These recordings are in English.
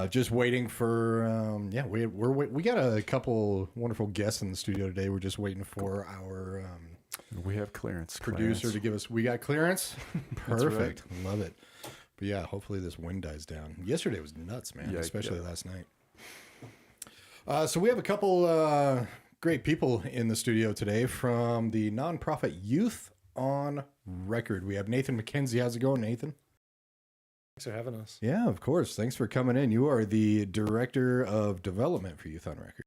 Just waiting for we got a couple wonderful guests in the studio today. We're just waiting for our we have clearance producer to give us. We got clearance. Perfect, right. Love it. But yeah, hopefully this wind dies down. Yesterday was nuts, man, especially last night. So we have a couple great people in the studio today from the nonprofit Youth on Record. We have Nathan McKenzie. How's it going, Nathan? Thanks for having us. Yeah, of course. Thanks for coming in. You are the Director of Development for Youth on Record.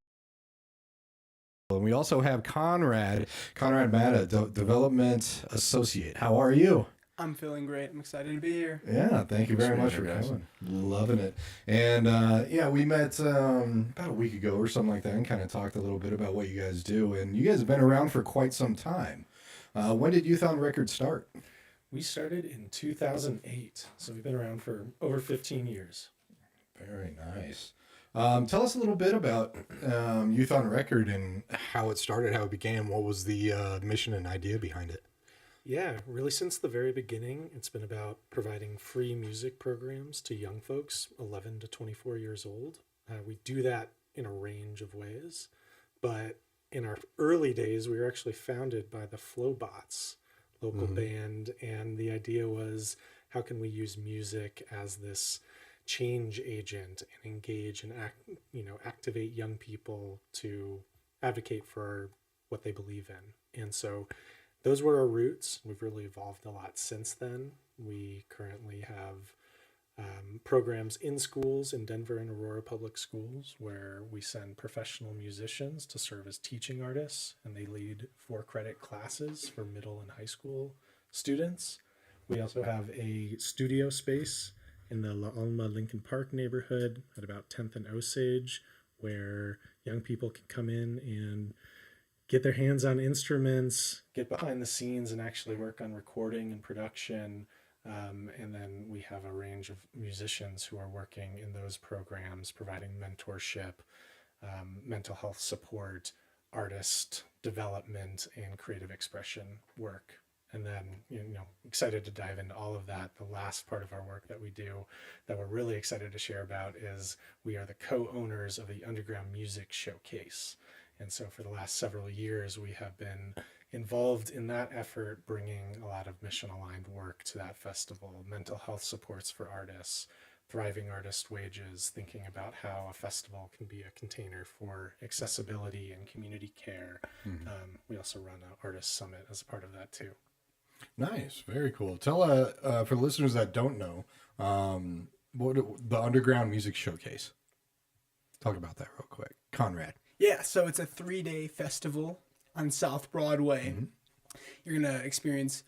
And we also have Conrad Matta, Development Associate. How are you? I'm feeling great. I'm excited to be here. Yeah, thank you very much for coming. Loving it. And we met about a week ago or something like that and kind of talked a little bit about what you guys do. And you guys have been around for quite some time. When did Youth on Record start? We started in 2008, so we've been around for over 15 years. Very nice. Tell us a little bit about Youth on Record and how it started, how it began. What was the mission and idea behind it? Yeah, really since the very beginning, it's been about providing free music programs to young folks 11 to 24 years old. We do that in a range of ways, but in our early days, we were actually founded by the Flowbots local band, and the idea was, how can we use music as this change agent and engage and activate young people to advocate for what they believe in? And so those were our roots. We've really evolved a lot since then. We currently have programs in schools in Denver and Aurora Public Schools where we send professional musicians to serve as teaching artists, and they lead 4-credit classes for middle and high school students. We also have a studio space in the La Alma Lincoln Park neighborhood at about 10th and Osage, where young people can come in and get their hands on instruments, get behind the scenes and actually work on recording and production. And then we have a range of musicians who are working in those programs, providing mentorship, mental health support, artist development, and creative expression work. And then, excited to dive into all of that. The last part of our work that we do that we're really excited to share about is we are the co-owners of the Underground Music Showcase. And so for the last several years, we have been involved in that effort, bringing a lot of mission-aligned work to that festival, mental health supports for artists, thriving artist wages, thinking about how a festival can be a container for accessibility and community care. We also run an artist summit as a part of that too. Nice. Very cool. Tell for listeners that don't know, what the Underground Music Showcase. Talk about that real quick. Conrad. Yeah, so it's a 3-day festival on South Broadway. You're going to experience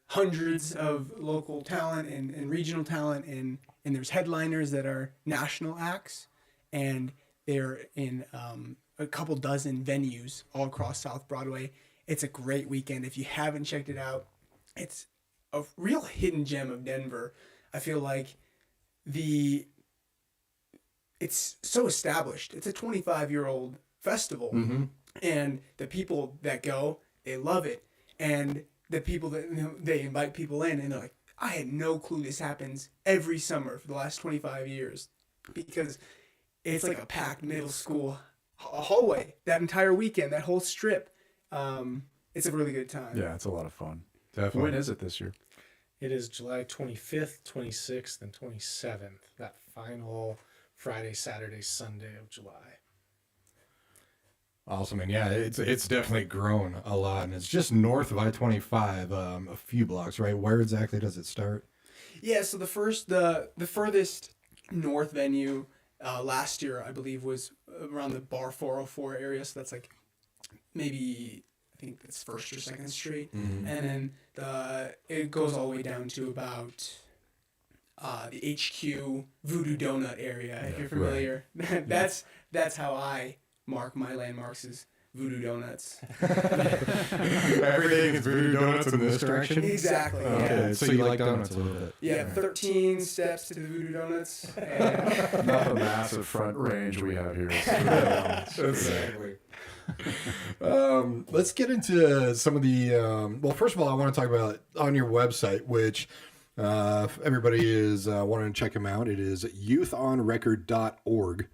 hundreds of local talent and regional talent, and there's headliners that are national acts, and they're in a couple dozen venues all across South Broadway. It's a great weekend. If you haven't checked it out, it's a real hidden gem of Denver. I feel like it's so established. It's a 25-year-old festival, and the people that go, they love it, and the people that they invite people in, and they're like, I had no clue this happens every summer for the last 25 years, because it's like a packed middle school hallway that entire weekend, that whole strip. It's a really good time. Yeah, it's a lot of fun. Definitely. When is it this year? It is July 25th, 26th, and 27th, that final Friday, Saturday, Sunday of July. Awesome. And yeah, it's definitely grown a lot, and it's just north of I-25, a few blocks, right? Where exactly does it start? Yeah, so the furthest north venue last year, I believe, was around the Bar 404 area, so that's like maybe, I think that's 1st or 2nd Street, and then it goes all the way down to about the HQ Voodoo Donut area, if you're familiar. Right. That's how I mark my landmarks, is Voodoo Donuts. Everything is Voodoo Donuts in this direction? Exactly. Okay, Yeah. so you like donuts a little bit. Yeah, 13 steps to the Voodoo Donuts. And Not the massive front range we have here. Exactly. Let's get into some of the well, first of all, I want to talk about on your website, which If everybody is wanting to check them out, it is youthonrecord.org.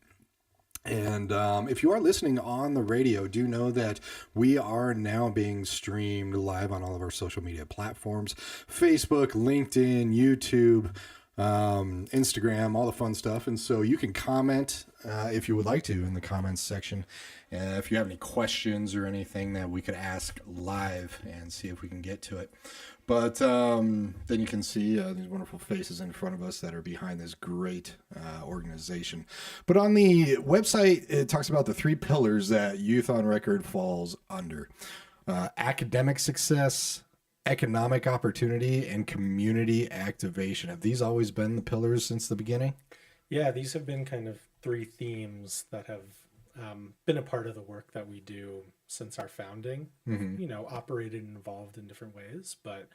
And if you are listening on the radio, do know that we are now being streamed live on all of our social media platforms: Facebook, LinkedIn, YouTube, Instagram, all the fun stuff. And so you can comment if you would like to in the comments section. If you have any questions or anything that we could ask live and see if we can get to it. But then you can see these wonderful faces in front of us that are behind this great organization. But on the website, it talks about the 3 pillars that Youth on Record falls under: academic success, economic opportunity, and community activation. Have these always been the pillars since the beginning? Yeah, these have been kind of 3 themes that have been a part of the work that we do since our founding. Mm-hmm. You know, operated and involved in different ways, but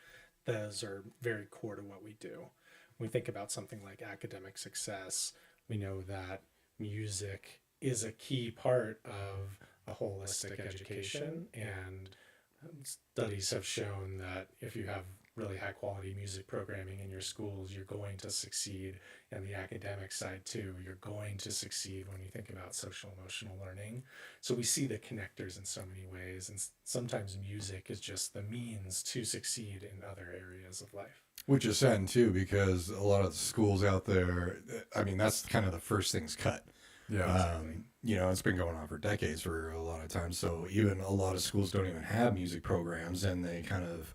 those are very core to what we do. When we think about something like academic success, we know that music is a key part of a holistic education, and studies have shown that if you have really high quality music programming in your schools, you're going to succeed. And the academic side too, you're going to succeed when you think about social emotional learning. So we see the connectors in so many ways, and sometimes music is just the means to succeed in other areas of life. Which is sad too, because a lot of the schools out there, I mean, that's kind of the first things cut. Yeah. You know, it's been going on for decades for a lot of times. So even a lot of schools don't even have music programs, and they kind of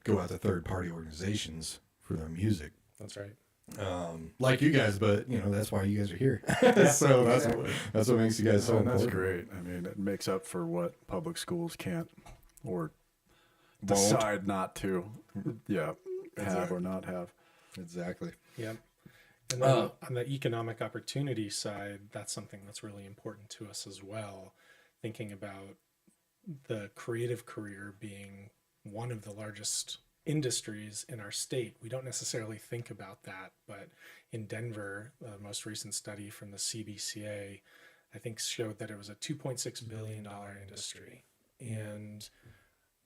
go out to third-party organizations for their music. That's right. Like you guys, but you know, that's why you guys are here. So that's what makes you guys so and that's important. great. I mean, it makes up for what public schools can't or Won't. decide not to. Yeah, have Exactly. or not have. Exactly. Yep. And then on the economic opportunity side, that's something that's really important to us as well. Thinking about the creative career being one of the largest industries in our state. We don't necessarily think about that, but in Denver, the most recent study from the CBCA, I think, showed that it was a $2.6 billion industry. And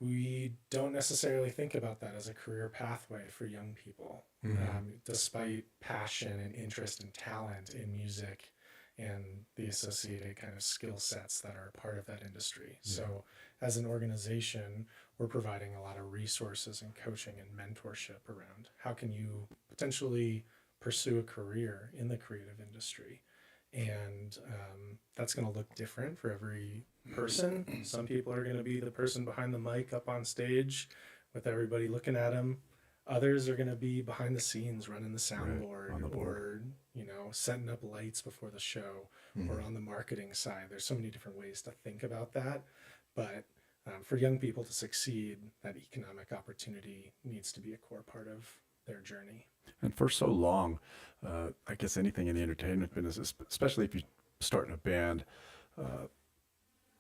we don't necessarily think about that as a career pathway for young people, despite passion and interest and talent in music and the associated kind of skill sets that are part of that industry. Yeah. So as an organization, we're providing a lot of resources and coaching and mentorship around how can you potentially pursue a career in the creative industry. And that's going to look different for every person. Some people are going to be the person behind the mic up on stage with everybody looking at them. Others are going to be behind the scenes running the soundboard, right, or, you know, setting up lights before the show, or on the marketing side. There's so many different ways to think about that. But for young people to succeed, that economic opportunity needs to be a core part of their journey. And for so long, I guess anything in the entertainment business, especially if you start in a band,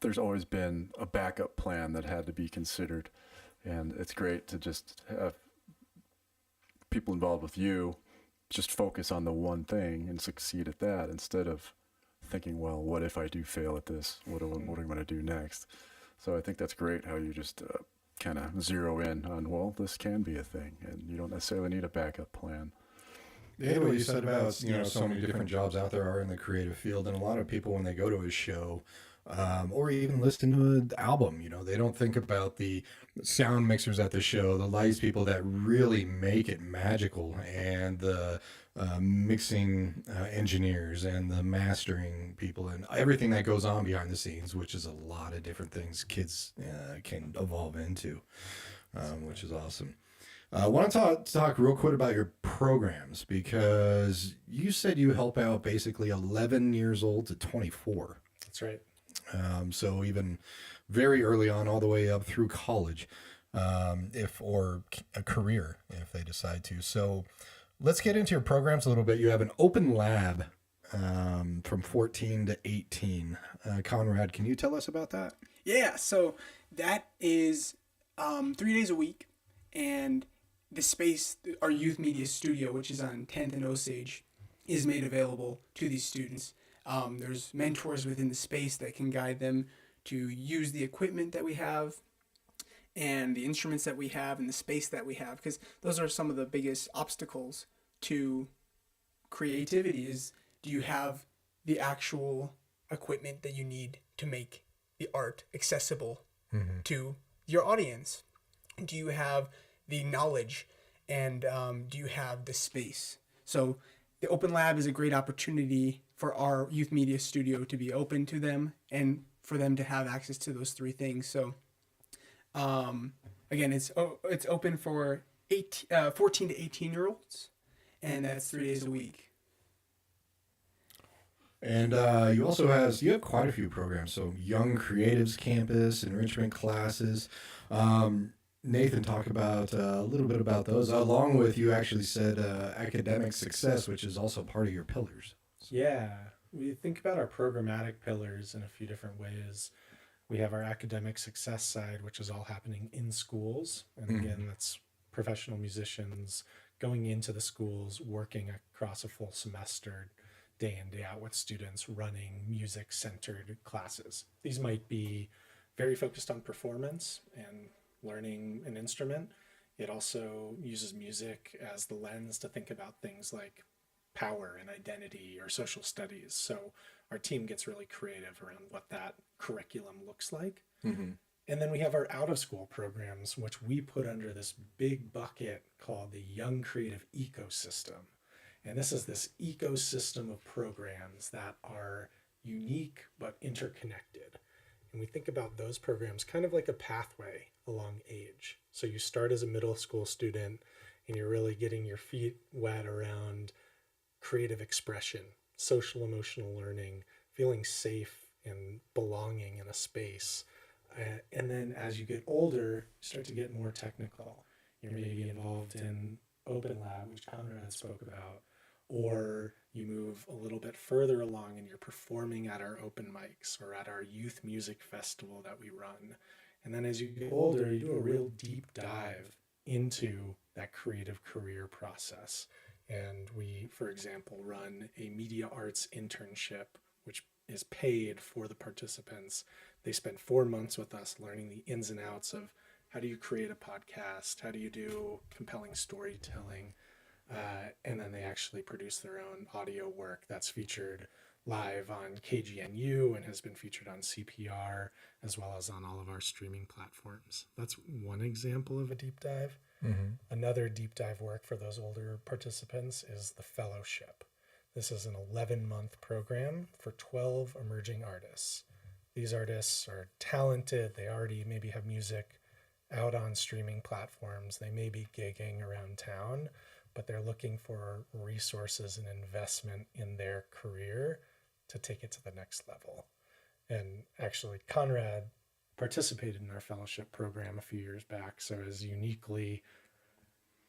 there's always been a backup plan that had to be considered. And it's great to just have people involved with you just focus on the one thing and succeed at that, instead of thinking, well, what if I do fail at this? What am I going to do next? So I think that's great how you just kind of zero in on, well, this can be a thing, and you don't necessarily need a backup plan. Yeah, what you said about, you know, so many different jobs out there are in the creative field, and a lot of people, when they go to a show or even listen to an album, you know, they don't think about the sound mixers at the show, the lights people that really make it magical, and the mixing engineers and the mastering people and everything that goes on behind the scenes, which is a lot of different things kids can evolve into, which is awesome. I want to talk real quick about your programs, because you said you help out basically 11 years old to 24. That's right. So even very early on, all the way up through college, or a career, if they decide to. So let's get into your programs a little bit. You have an open lab from 14 to 18. Conrad, can you tell us about that? Yeah, so that is 3 days a week, and the space, our youth media studio, which is on 10th and Osage, is made available to these students. There's mentors within the space that can guide them to use the equipment that we have. and the instruments that we have and the space that we have, because those are some of the biggest obstacles to creativity. Is, do you have the actual equipment that you need to make the art accessible to your audience? Do you have the knowledge, and do you have the space? So the Open Lab is a great opportunity for our youth media studio to be open to them and for them to have access to those three things. So again, it's open for 14 to 18-year-olds, and that's 3 days a week. And you have quite a few programs. So Young Creatives Campus, enrichment classes. Nathan talked about a little bit about those, along with, you actually said, academic success, which is also part of your pillars. Yeah, we think about our programmatic pillars in a few different ways. We have our academic success side, which is all happening in schools. And again, that's professional musicians going into the schools, working across a full semester, day in, day out with students, running music-centered classes. These might be very focused on performance and learning an instrument. It also uses music as the lens to think about things like power and identity or social studies. So our team gets really creative around what that curriculum looks like. And then we have our out-of-school programs, which we put under this big bucket called the Young Creative Ecosystem. And this is this ecosystem of programs that are unique but interconnected. And we think about those programs kind of like a pathway along age. So you start as a middle school student and you're really getting your feet wet around creative expression, social emotional learning, feeling safe and belonging in a space. And then as you get older, you start to get more technical. You're maybe involved in Open Lab, which Conrad spoke about, or you move a little bit further along and you're performing at our open mics or at our youth music festival that we run. And then as you get older, you do a real deep dive into that creative career process. And we, for example, run a media arts internship, which is paid for the participants. They spend 4 months with us learning the ins and outs of how do you create a podcast, how do you do compelling storytelling, and then they actually produce their own audio work that's featured live on KGNU and has been featured on CPR, as well as on all of our streaming platforms. That's one example of a deep dive. Another deep dive work for those older participants is the fellowship. This is an 11-month program for 12 emerging artists. These artists are talented. They already maybe have music out on streaming platforms. They may be gigging around town, but they're looking for resources and investment in their career to take it to the next level. And actually, Conrad participated in our fellowship program a few years back, so is uniquely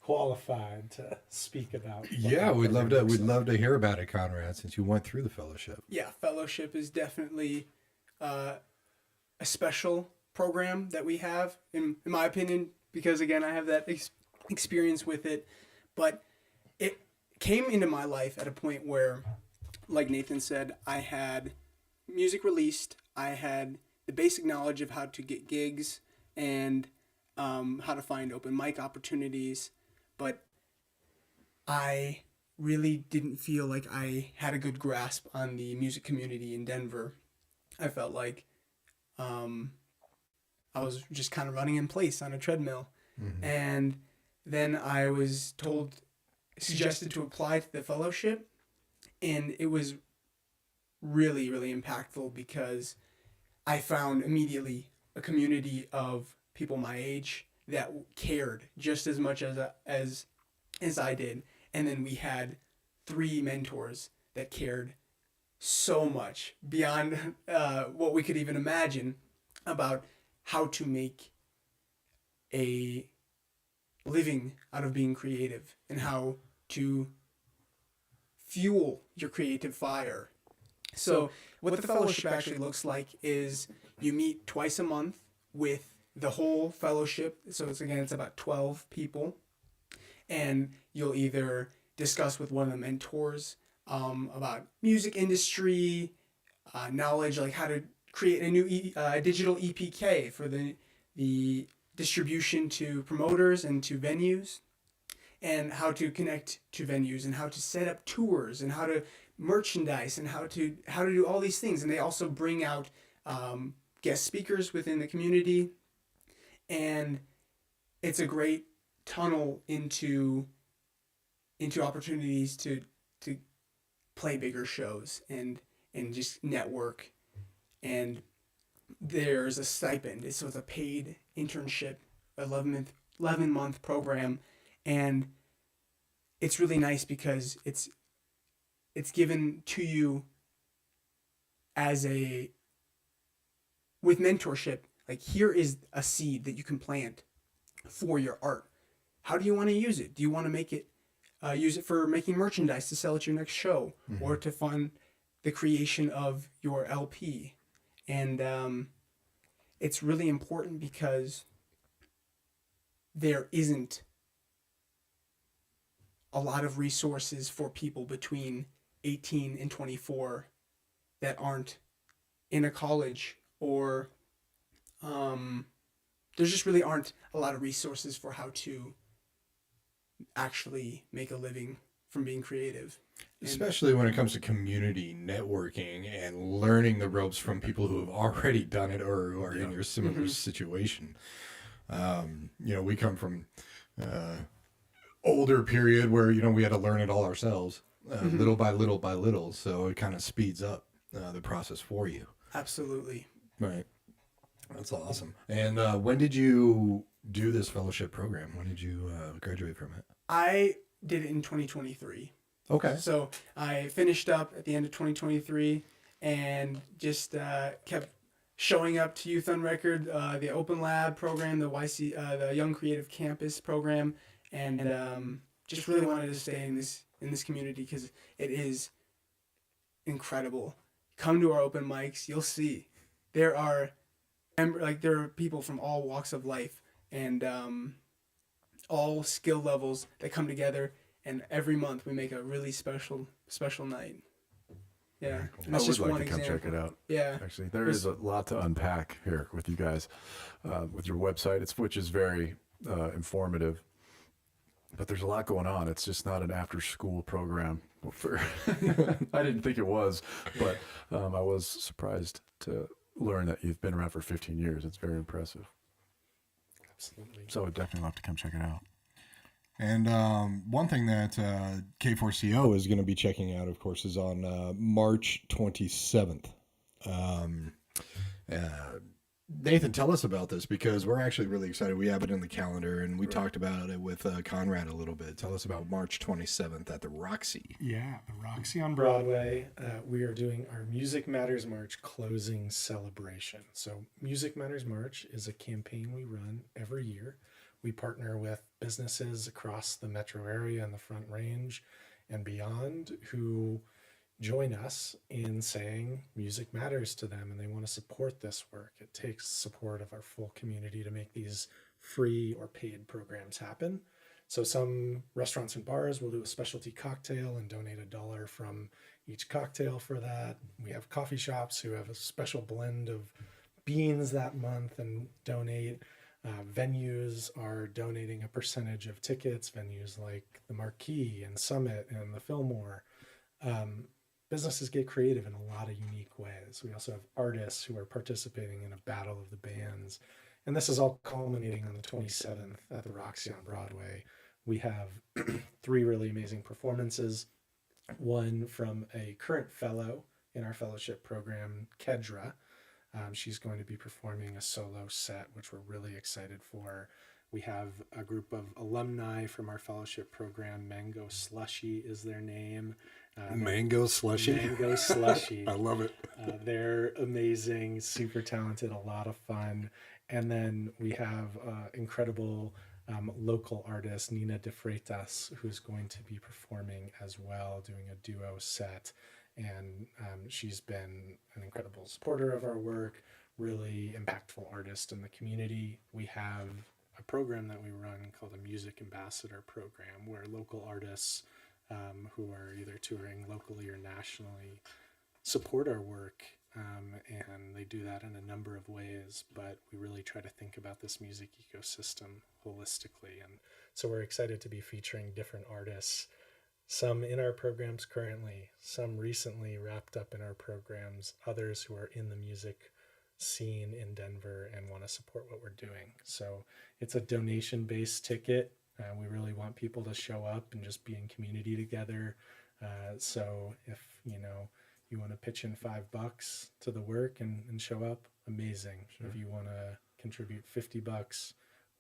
qualified to speak about. Yeah, we'd love to hear about it, Conrad, since you went through the fellowship. Yeah, fellowship is definitely a special program that we have, in my opinion, because again, I have that experience with it. But it came into my life at a point where, like Nathan said, I had music released, I had the basic knowledge of how to get gigs and how to find open mic opportunities, but I really didn't feel like I had a good grasp on the music community in Denver. I felt like I was just kind of running in place on a treadmill. And then I was suggested to apply to the fellowship, and it was really, really impactful because I found immediately a community of people my age that cared just as much as I did. And then we had 3 mentors that cared so much beyond what we could even imagine about how to make a living out of being creative and how to fuel your creative fire. So what the fellowship actually looks like is you meet twice a month with the whole fellowship. So it's about 12 people, and you'll either discuss with one of the mentors about music industry knowledge, like how to create a new digital EPK for the distribution to promoters and to venues, and how to connect to venues, and how to set up tours, and how to merchandise, and how to do all these things. And they also bring out guest speakers within the community, and it's a great tunnel into opportunities to play bigger shows and just network. And there's a stipend. So it's a paid internship, 11-month program, and it's really nice because it's given to you with mentorship. Like, here is a seed that you can plant for your art. How do you want to use it? Do you want to make it use it for making merchandise to sell at your next show, or to fund the creation of your LP? And it's really important because there isn't a lot of resources for people between 18 and 24 that aren't in a college, or there just really aren't a lot of resources for how to actually make a living from being creative. Especially when it comes to community networking and learning the ropes from people who have already done it or who are in your similar situation. We come from older period where, we had to learn it all ourselves, little by little. So it kind of speeds up the process for you. Absolutely. Right. That's awesome. And when did you do this fellowship program? When did you graduate from it? I did it in 2023. Okay. So I finished up at the end of 2023 and just kept showing up to Youth on Record, the Open Lab program, the the Young Creative Campus program, and just really wanted to stay in this community because it is incredible. Come to our open mics, you'll see there are people from all walks of life and all skill levels that come together, and every month we make a really special night. Yeah, Cool. and that's just one to come example. check it out. Yeah, Actually, there is a lot to unpack here with you guys, with your website, which is very informative. But there's a lot going on. It's just not an after-school program. I didn't think it was, but I was surprised to learn that you've been around for 15 years. It's very impressive. Absolutely. So I'd definitely love to come check it out. And one thing that K4CO is going to be checking out, of course, is on March 27th. Nathan, tell us about this, because we're actually really excited. We have it in the calendar, and we talked about it with Conrad a little bit. Tell us about March 27th at the Roxy. Yeah, the Roxy on Broadway. We are doing our Music Matters March closing celebration. So Music Matters March is a campaign we run every year. We partner with businesses across the metro area and the Front Range and beyond who join us in saying music matters to them and they want to support this work. It takes support of our full community to make these free or paid programs happen. So some restaurants and bars will do a specialty cocktail and donate $1 from each cocktail for that. We have coffee shops who have a special blend of beans that month and donate. Venues are donating a percentage of tickets, venues like the Marquee and Summit and the Fillmore. Businesses get creative in a lot of unique ways. We also have artists who are participating in a battle of the bands. And this is all culminating on the 27th at the Roxy on Broadway. We have 3 really amazing performances. One from a current fellow in our fellowship program, Kedra. She's going to be performing a solo set, which we're really excited for. We have a group of alumni from our fellowship program. Mango Slushy is their name. Mango Slushy? Mango Slushy. I love it. They're amazing, super talented, a lot of fun. And then we have incredible local artist, Nina De Freitas, who's going to be performing as well, doing a duo set. And she's been an incredible supporter of our work, really impactful artist in the community. We have a program that we run called a Music Ambassador Program, where local artists who are either touring locally or nationally support our work and they do that in a number of ways, but we really try to think about this music ecosystem holistically. And so we're excited to be featuring different artists, some in our programs currently, some recently wrapped up in our programs, others who are in the music scene in Denver and want to support what we're doing. So it's a donation-based ticket. We really want people to show up and just be in community together. So if, you want to pitch in $5 to the work and show up, amazing. Sure. If you want to contribute $50,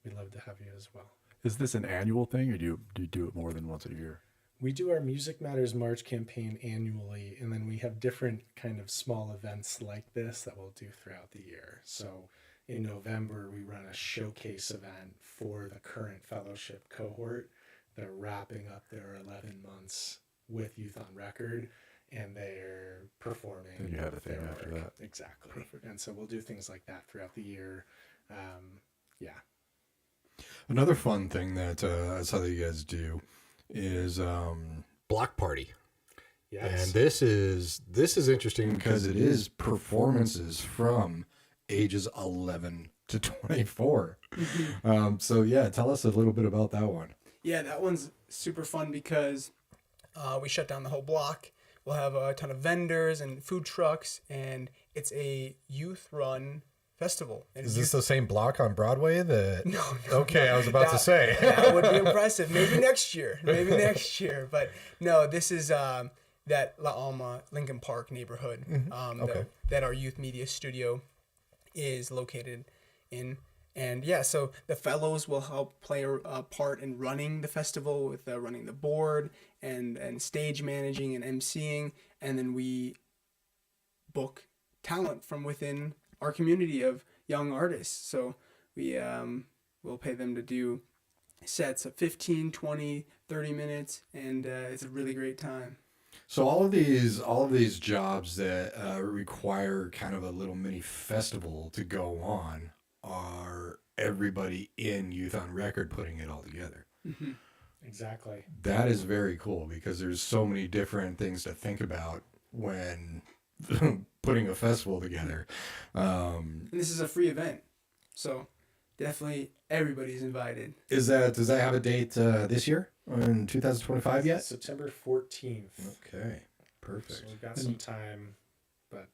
we'd love to have you as well. Is this an annual thing, or do you do it more than once a year? We do our Music Matters March campaign annually, and then we have different kind of small events like this that we'll do throughout the year. So in November, we run a showcase event for the current fellowship cohort. They're wrapping up their 11 months with Youth on Record, and they're performing. And you have a thing after that. Exactly. Perfect. And so we'll do things like that throughout the year. Yeah. Another fun thing that I saw that you guys do is block party. Yes. And this is interesting because it is performances from ages 11 to 24. So yeah, tell us a little bit about that one. Yeah, that one's super fun because we shut down the whole block. We'll have a ton of vendors and food trucks, and it's a youth-run festival. And is this the same block on Broadway that? No. Okay, I was about to say. That would be impressive. Maybe next year. But no, this is that La Alma, Lincoln Park neighborhood that our youth media studio is located in. And yeah, so the fellows will help play a part in running the festival with running the board and stage managing and emceeing. And then we book talent from within our community of young artists. So we will pay them to do sets of 15, 20, 30 minutes. And it's a really great time. So all of these jobs that require kind of a little mini festival to go on are everybody in Youth on Record putting it all together. Mm-hmm. Exactly. That is very cool because there's so many different things to think about when putting a festival together. And this is a free event, so definitely everybody's invited. Does that have a date this year in 2025 yet? September 14th. Okay, perfect. So we've got some time, but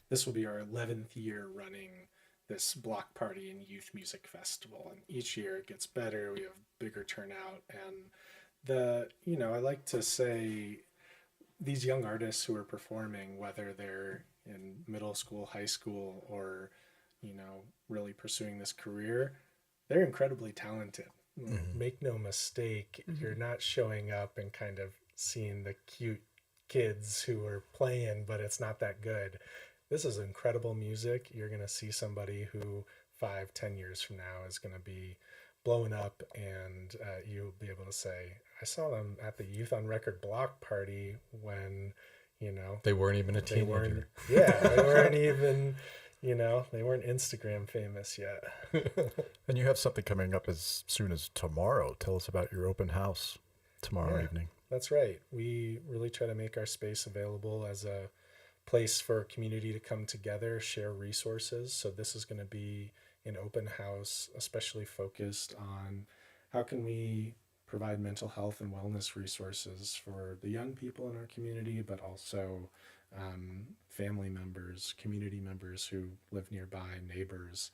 this will be our 11th year running this block party and youth music festival, and each year it gets better. We have bigger turnout, and I like to say these young artists who are performing, whether they're in middle school, high school, or really pursuing this career, they're incredibly talented. Mm-hmm. Make no mistake, you're not showing up and kind of seeing the cute kids who are playing, but it's not that good. This is incredible music. You're going to see somebody who 5-10 years from now is going to be blowing up, and you'll be able to say, I saw them at the Youth on Record block party when, they weren't even a teenager. They weren't even, they weren't Instagram famous yet. And you have something coming up as soon as tomorrow. Tell us about your open house tomorrow evening. That's right. We really try to make our space available as a place for community to come together, share resources. So this is going to be an open house, especially focused on how can we provide mental health and wellness resources for the young people in our community, but also family members, community members who live nearby, neighbors.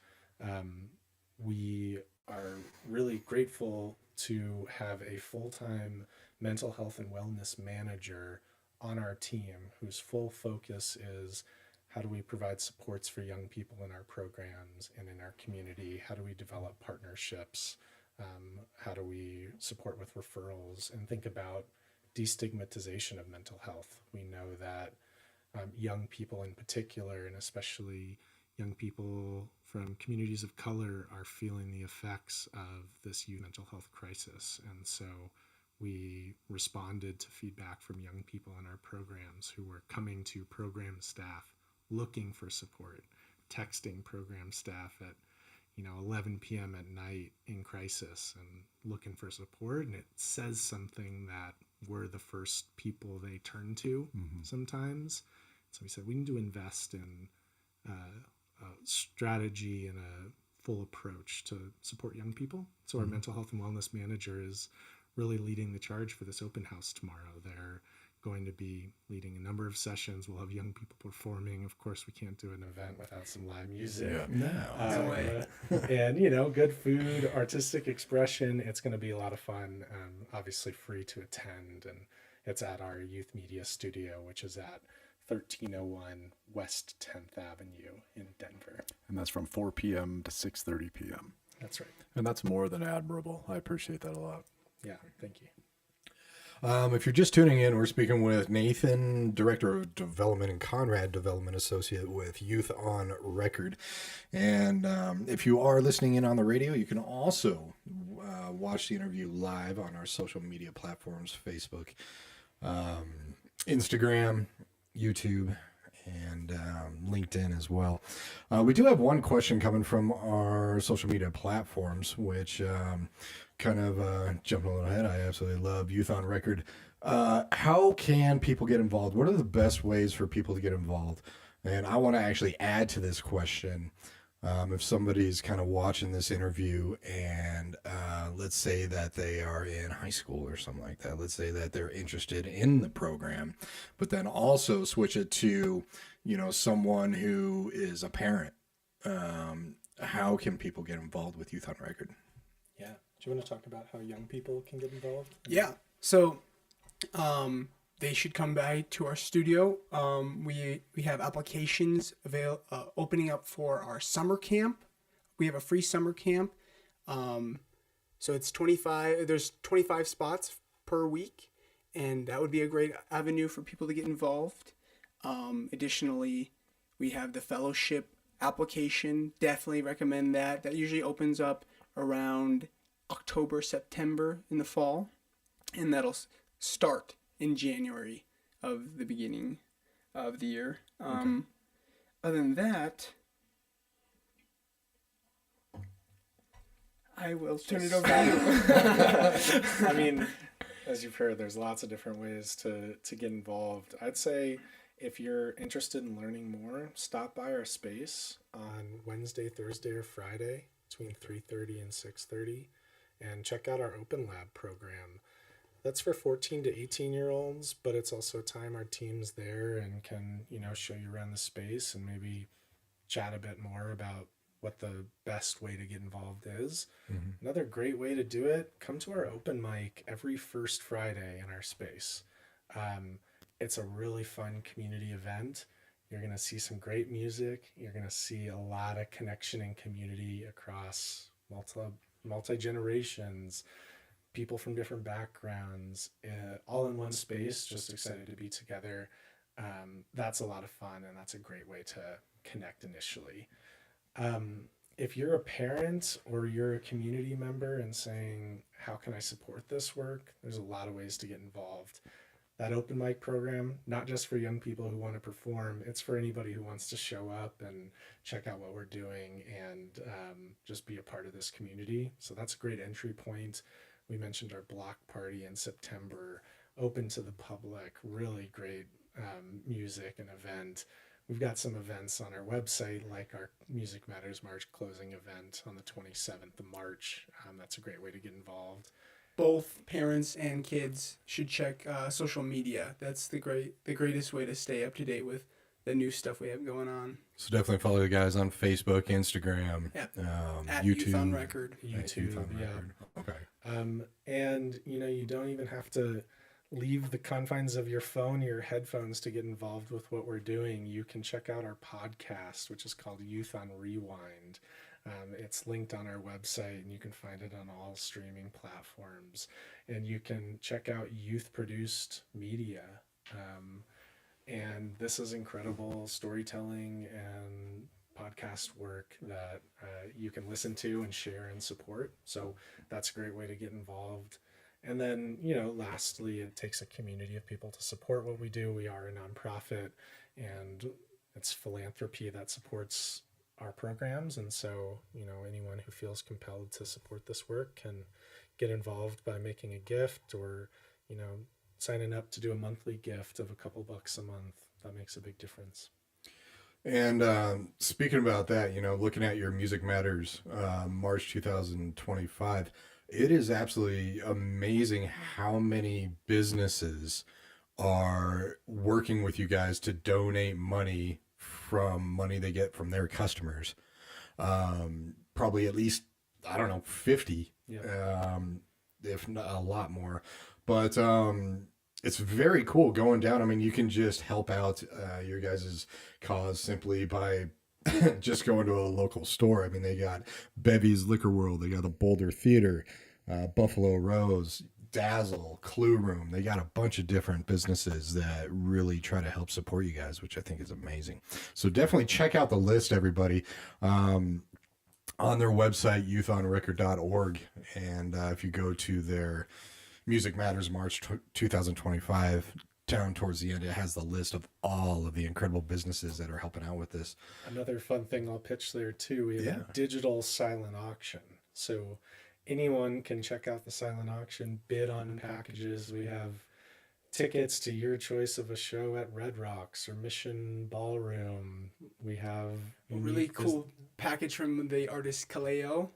We are really grateful to have a full-time mental health and wellness manager on our team whose full focus is how do we provide supports for young people in our programs and in our community? How do we develop partnerships? How do we support with referrals and think about destigmatization of mental health? We know that young people in particular, and especially young people from communities of color, are feeling the effects of this youth mental health crisis. And so we responded to feedback from young people in our programs who were coming to program staff looking for support, texting program staff at 11 p.m. at night in crisis and looking for support. And it says something that we're the first people they turn to sometimes. So we said we need to invest in a strategy and a full approach to support young people. So our mental health and wellness manager is really leading the charge for this open house tomorrow. They're going to be leading a number of sessions. We'll have young people performing. Of course, we can't do an event without some live music. No way. And, good food, artistic expression. It's going to be a lot of fun. Obviously free to attend. And it's at our youth media studio, which is at 1301 West 10th Avenue in Denver. And that's from 4 p.m. to 6:30 p.m. That's right. And that's more than admirable. I appreciate that a lot. Yeah, thank you. If you're just tuning in, we're speaking with Nathan, Director of Development, and Conrad, Development Associate with Youth on Record. And if you are listening in on the radio, you can also watch the interview live on our social media platforms, Facebook, Instagram, YouTube, and LinkedIn as well. We do have one question coming from our social media platforms, which kind of jumping a little ahead. I absolutely love Youth on Record. How can people get involved? What are the best ways for people to get involved? And I want to actually add to this question. If somebody's kind of watching this interview and let's say that they are in high school or something like that, let's say that they're interested in the program, but then also switch it to, someone who is a parent. How can people get involved with Youth on Record? Yeah. Do you want to talk about how young people can get involved? Yeah. So they should come by to our studio. We have applications opening up for our summer camp. We have a free summer camp. So it's 25. There's 25 spots per week, and that would be a great avenue for people to get involved. Additionally, we have the fellowship application. Definitely recommend that. That usually opens up around October, September in the fall, and that'll start in January of the beginning of the year. Other than that, I will turn it over to you. I mean, as you've heard, there's lots of different ways to get involved. I'd say if you're interested in learning more, stop by our space on Wednesday, Thursday, or Friday between 3:30 and 6:30 and check out our Open Lab program. That's for 14 to 18-year-olds, but it's also a time our team's there and can, show you around the space and maybe chat a bit more about what the best way to get involved is. Mm-hmm. Another great way to do it, come to our open mic every first Friday in our space. It's a really fun community event. You're going to see some great music. You're going to see a lot of connection and community across multi-generations, people from different backgrounds, all in one space, just excited to be together. That's a lot of fun, and that's a great way to connect initially. If you're a parent or you're a community member and saying, how can I support this work? There's a lot of ways to get involved. That open mic program, not just for young people who want to perform, it's for anybody who wants to show up and check out what we're doing and just be a part of this community. So that's a great entry point. We mentioned our block party in September, open to the public, really great music and event. We've got some events on our website, like our Music Matters March closing event on the 27th of March. That's a great way to get involved. Both parents and kids should check social media. That's the greatest way to stay up to date with the new stuff we have going on. So definitely follow the guys on Facebook, Instagram, at YouTube. Youth on Record. YouTube, Record. Okay. And you don't even have to leave the confines of your phone, your headphones to get involved with what we're doing. You can check out our podcast, which is called Youth on Rewind. It's linked on our website, and you can find it on all streaming platforms. And you can check out youth-produced media. And this is incredible storytelling and podcast work that you can listen to and share and support. So that's a great way to get involved. And then, lastly, it takes a community of people to support what we do. We are a nonprofit, and it's philanthropy that supports our programs. And so, anyone who feels compelled to support this work can get involved by making a gift or, signing up to do a monthly gift of a couple bucks a month. that makes a big difference. And speaking about that, looking at your Music Matters March 2025, it is absolutely amazing how many businesses are working with you guys to donate money from money they get from their customers. Probably at least, I don't know, 50, if not a lot more. But it's very cool going down. I mean, you can just help out your guys' cause simply by just going to a local store. I mean, they got Bevy's Liquor World, they got the Boulder Theater, Buffalo Rose, Dazzle, Clue Room. They got a bunch of different businesses that really try to help support you guys, which I think is amazing. So definitely check out the list, everybody, on their website, youthonrecord.org. And if you go to their Music Matters March 2025, down towards the end, it has the list of all of the incredible businesses that are helping out with this. Another fun thing I'll pitch there too, we have a digital silent auction. So anyone can check out the silent auction, bid on packages. We have tickets to your choice of a show at Red Rocks or Mission Ballroom. We have a really cool package from the artist Kaleo.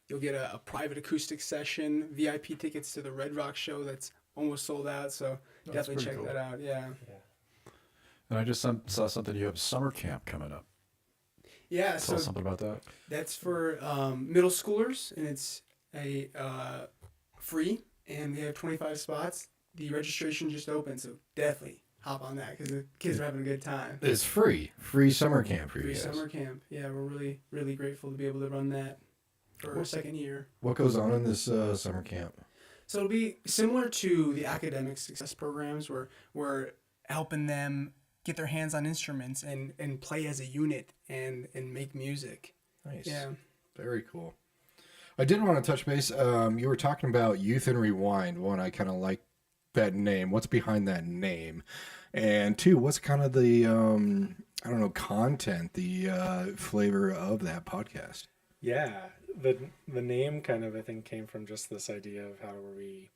You'll get a private acoustic session, VIP tickets to the Red Rock show that's almost sold out, so definitely check that out. Yeah. And I just saw something, you have summer camp coming up. Yeah, Tell us something about that. That's for middle schoolers, and it's a free, and we have 25 spots. The registration just opened, so definitely hop on that because the kids are having a good time. It's free summer camp for you guys. Free summer camp. Yeah, we're really, really grateful to be able to run that for our second year. What goes on in this summer camp? So it'll be similar to the academic success programs where we're helping them get their hands on instruments and play as a unit and make music. Nice. Yeah. Very cool. I did want to touch base. You were talking about Youth and Rewind. One, I kind of like that name. What's behind that name? And two, what's kind of the, content, the flavor of that podcast? Yeah, the name kind of, I think, came from just this idea of how are we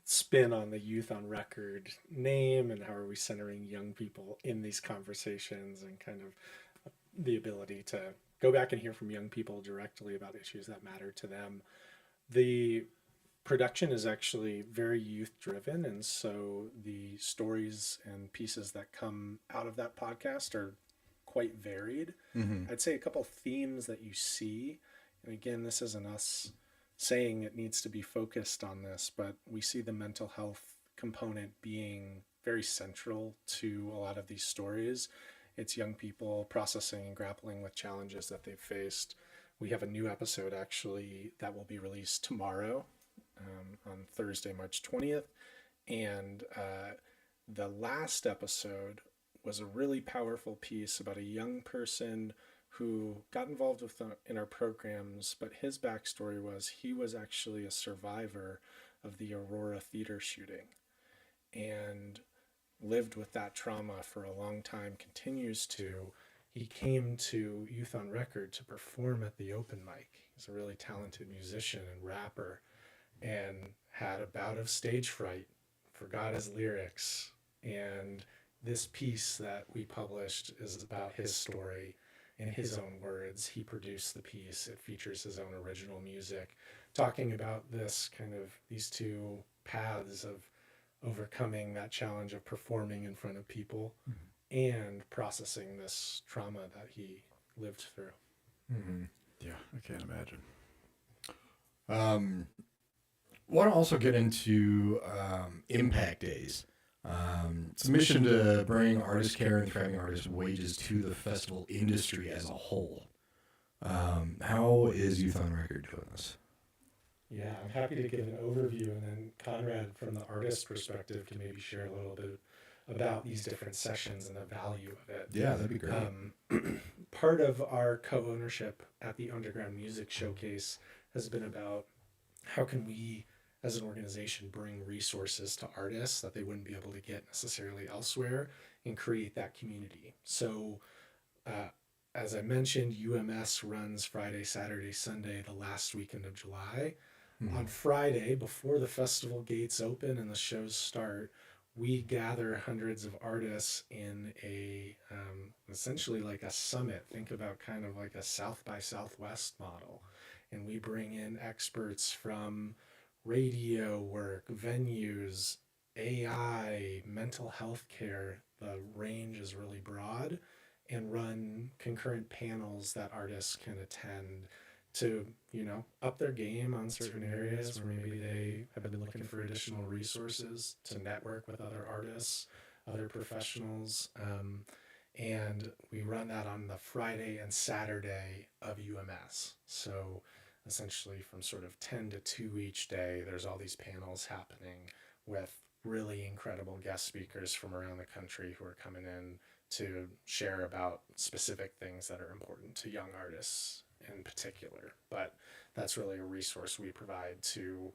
spin on the Youth on Record name and how are we centering young people in these conversations and kind of the ability to go back and hear from young people directly about issues that matter to them. The production is actually very youth driven, and so the stories and pieces that come out of that podcast are quite varied. Mm-hmm. I'd say a couple themes that you see, and again, this isn't us saying it needs to be focused on this, but we see the mental health component being very central to a lot of these stories. It's young people processing and grappling with challenges that they've faced. We have a new episode actually that will be released tomorrow on Thursday, March 20th. And the last episode was a really powerful piece about a young person who got involved in our programs, but his backstory was he was actually a survivor of the Aurora theater shooting and lived with that trauma for a long time, continues to. He came to Youth on Record to perform at the open mic. He's a really talented musician and rapper and had a bout of stage fright, forgot his lyrics. And this piece that we published is about his story in his own words. He produced the piece. It features his own original music, talking about this kind of these two paths of overcoming that challenge of performing in front of people and processing this trauma that he lived through. Mm-hmm. Yeah, I can't imagine. Want to also get into Impact Days. It's a mission to bring artist care and thriving artist wages to the festival industry as a whole. How is Youth on Record doing this? Yeah, I'm happy to give an overview, and then Conrad, from the artist perspective, can maybe share a little bit about these different sessions and the value of it. Yeah, that'd be great. Part of our co-ownership at the Underground Music Showcase has been about how can we, as an organization, bring resources to artists that they wouldn't be able to get necessarily elsewhere and create that community. So, as I mentioned, UMS runs Friday, Saturday, Sunday, the last weekend of July. On Friday, before the festival gates open and the shows start, we gather hundreds of artists in a essentially like a summit. Think about kind of like a South by Southwest model. And we bring in experts from radio work, venues, AI, mental health care. The range is really broad, and run concurrent panels that artists can attend to, up their game on certain areas where maybe they have been looking for additional resources to network with other artists, other professionals. And we run that on the Friday and Saturday of UMS. So essentially from sort of 10 to 2 each day, there's all these panels happening with really incredible guest speakers from around the country who are coming in to share about specific things that are important to young artists in particular. But that's really a resource we provide to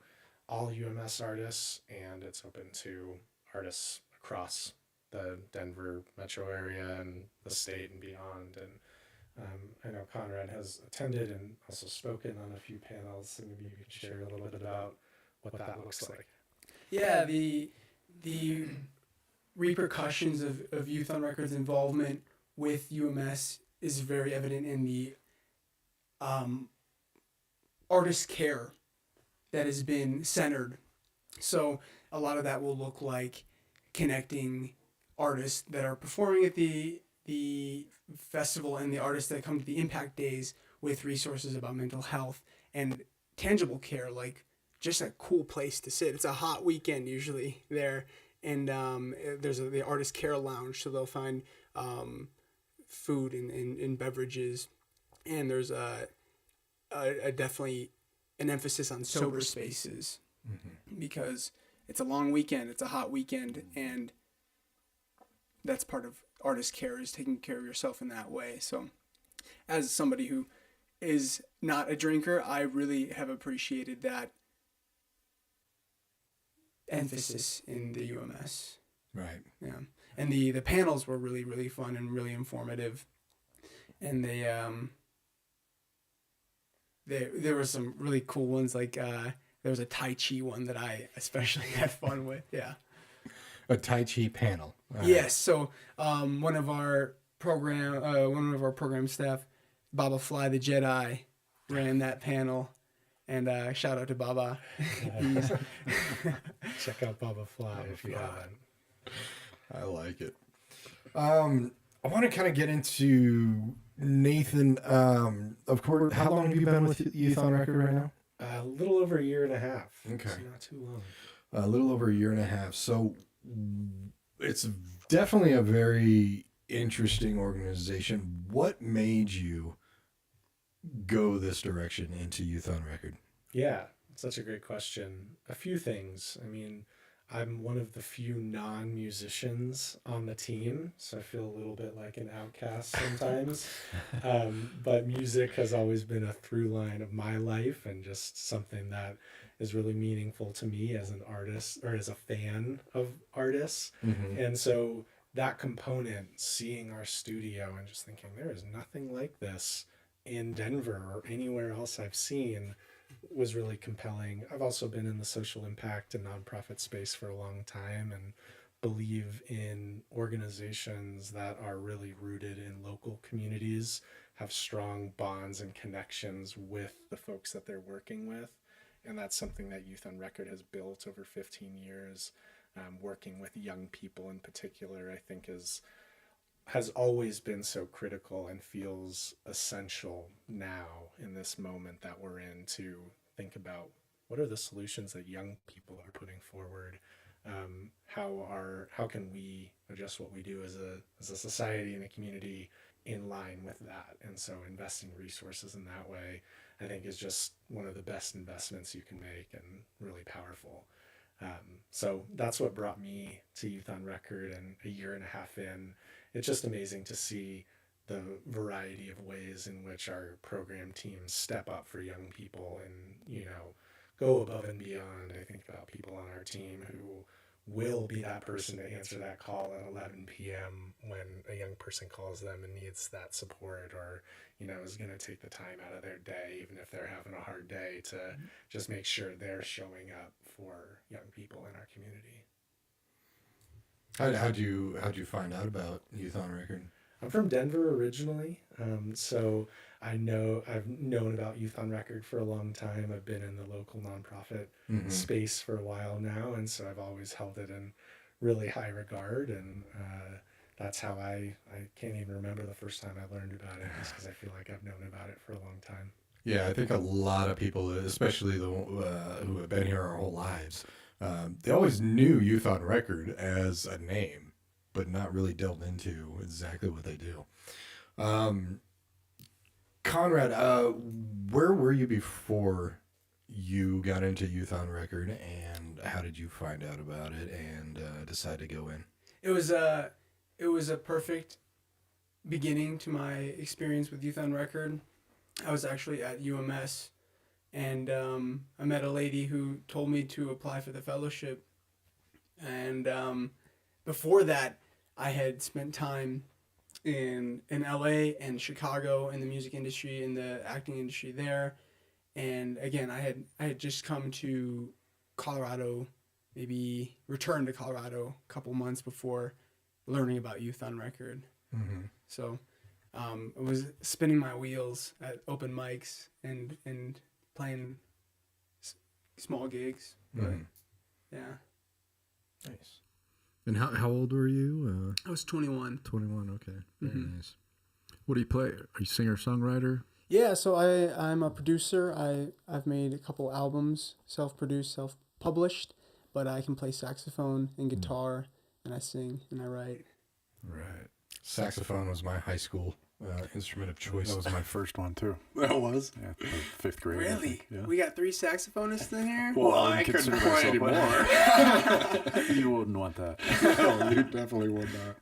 all UMS artists, and it's open to artists across the Denver metro area and the state and beyond. And I know Conrad has attended and also spoken on a few panels, so maybe you could share a little bit about what that looks like. Yeah, the repercussions of Youth on Record's involvement with UMS is very evident in the artist care that has been centered. So a lot of that will look like connecting artists that are performing at the festival and the artists that come to the impact days with resources about mental health and tangible care, like just a cool place to sit. It's a hot weekend usually there, and there's the artist care lounge, so they'll find food and beverages, and there's a definitely an emphasis on sober spaces, because it's a long weekend, it's a hot weekend, and that's part of artist care, is taking care of yourself in that way. So as somebody who is not a drinker, I really have appreciated that emphasis in the UMS. Right. Yeah. And the panels were really, really fun and really informative. And there were some really cool ones, like there was a Tai Chi one that I especially had fun with. Yeah. A Tai Chi panel. Yes. So one of our program staff, Baba Fly the Jedi, ran that panel. And shout out to Baba. Check out Baba Fly if you haven't. I like it. I want to kind of get into Nathan. Of course, how long have you been with Youth on Record right now? A little over a year and a half. Okay. So not too long. A little over a year and a half. So it's definitely a very interesting organization. What made you go this direction into Youth on Record? Yeah, such a great question. A few things. I mean, I'm one of the few non-musicians on the team, so I feel a little bit like an outcast sometimes. But music has always been a through line of my life, and just something that is really meaningful to me as an artist, or as a fan of artists. And so that component, seeing our studio and just thinking there is nothing like this in Denver or anywhere else I've seen, was really compelling. I've also been in the social impact and nonprofit space for a long time, and believe in organizations that are really rooted in local communities, have strong bonds and connections with the folks that they're working with. And that's something that Youth on Record has built over 15 years. Working with young people in particular, I think has always been so critical, and feels essential now in this moment that we're in, to think about what are the solutions that young people are putting forward. How can we adjust what we do as a society and a community in line with that? And so investing resources in that way, I think, is just one of the best investments you can make, and really powerful. So that's what brought me to Youth on Record, and a year and a half in, it's just amazing to see the variety of ways in which our program teams step up for young people and, go above and beyond. I think about people on our team who will be that person to answer that call at 11 p.m. when a young person calls them and needs that support, or, is going to take the time out of their day, even if they're having a hard day, to just make sure they're showing up for young people in our community. How'd you find out about Youth on Record? I'm from Denver originally, so I've known about Youth on Record for a long time. I've been in the local nonprofit space for a while now, and so I've always held it in really high regard, and that's how I can't even remember the first time I learned about it, just because I feel like I've known about it for a long time. Yeah, I think a lot of people, especially the who have been here our whole lives, they always knew Youth on Record as a name, but not really delved into exactly what they do. Conrad, where were you before you got into Youth on Record, and how did you find out about it and decide to go in? It was a perfect beginning to my experience with Youth on Record. I was actually at UMS, and I met a lady who told me to apply for the fellowship. And before that, I had spent time in LA and Chicago in the music industry, in the acting industry there. And again, I had just come to Colorado, maybe returned to Colorado a couple months before learning about Youth on Record. Mm-hmm. So I was spinning my wheels at open mics and playing small gigs. But yeah. Nice. And how old were you? I was 21. 21, okay. Very nice. What do you play? Are you singer-songwriter? Yeah, so I'm a producer. I've made a couple albums, self-produced, self-published, but I can play saxophone and guitar, and I sing and I write. Right. Saxophone was my high school instrument of choice. That was my first one too. That was? Yeah, fifth grade. I Really? think. Yeah. We got 3 saxophonists in here? Well, I consider couldn't play myself anymore. You wouldn't want that. No, you definitely would not.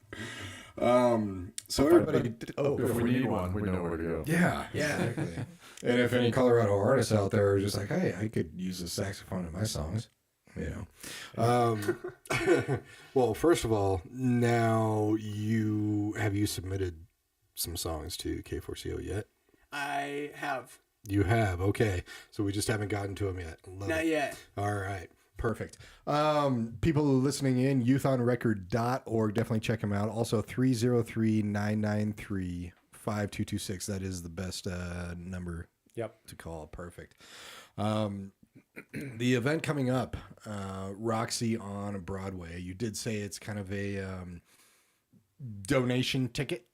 So everybody, If we need one, we know where to go. yeah, exactly. And if any Colorado artists out there are just like, hey, I could use a saxophone in my songs, you know. Well, first of all, now have you submitted some songs to K4CO yet? I have. You have, okay. So we just haven't gotten to them yet. Love Not it. yet. All right. Perfect. People listening in, youthonrecord.org, definitely check them out. Also, 303-993-5226. That is the best number to call. Perfect. The event coming up, Roxy on Broadway, you did say it's kind of a donation ticket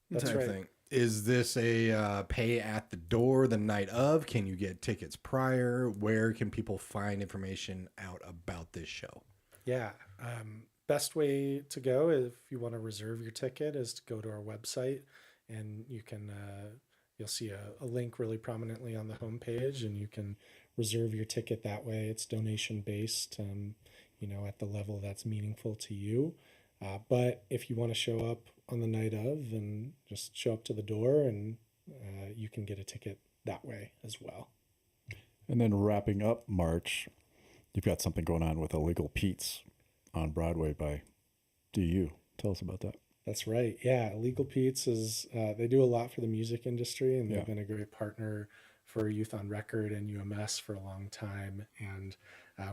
That's type right. thing. Is this a pay at the door the night of? Can you get tickets prior? Where can people find information out about this show? Yeah. Best way to go if you want to reserve your ticket is to go to our website, and you can you'll see a link really prominently on the homepage, and you can reserve your ticket that way. It's donation based, at the level that's meaningful to you. But if you want to show up on the night of and just show up to the door, and you can get a ticket that way as well. And then wrapping up March, you've got something going on with Illegal Pete's on Broadway by DU. Tell us about that. That's right. Yeah, Illegal Pete's is they do a lot for the music industry, and they've been a great partner for Youth on Record and UMS for a long time. And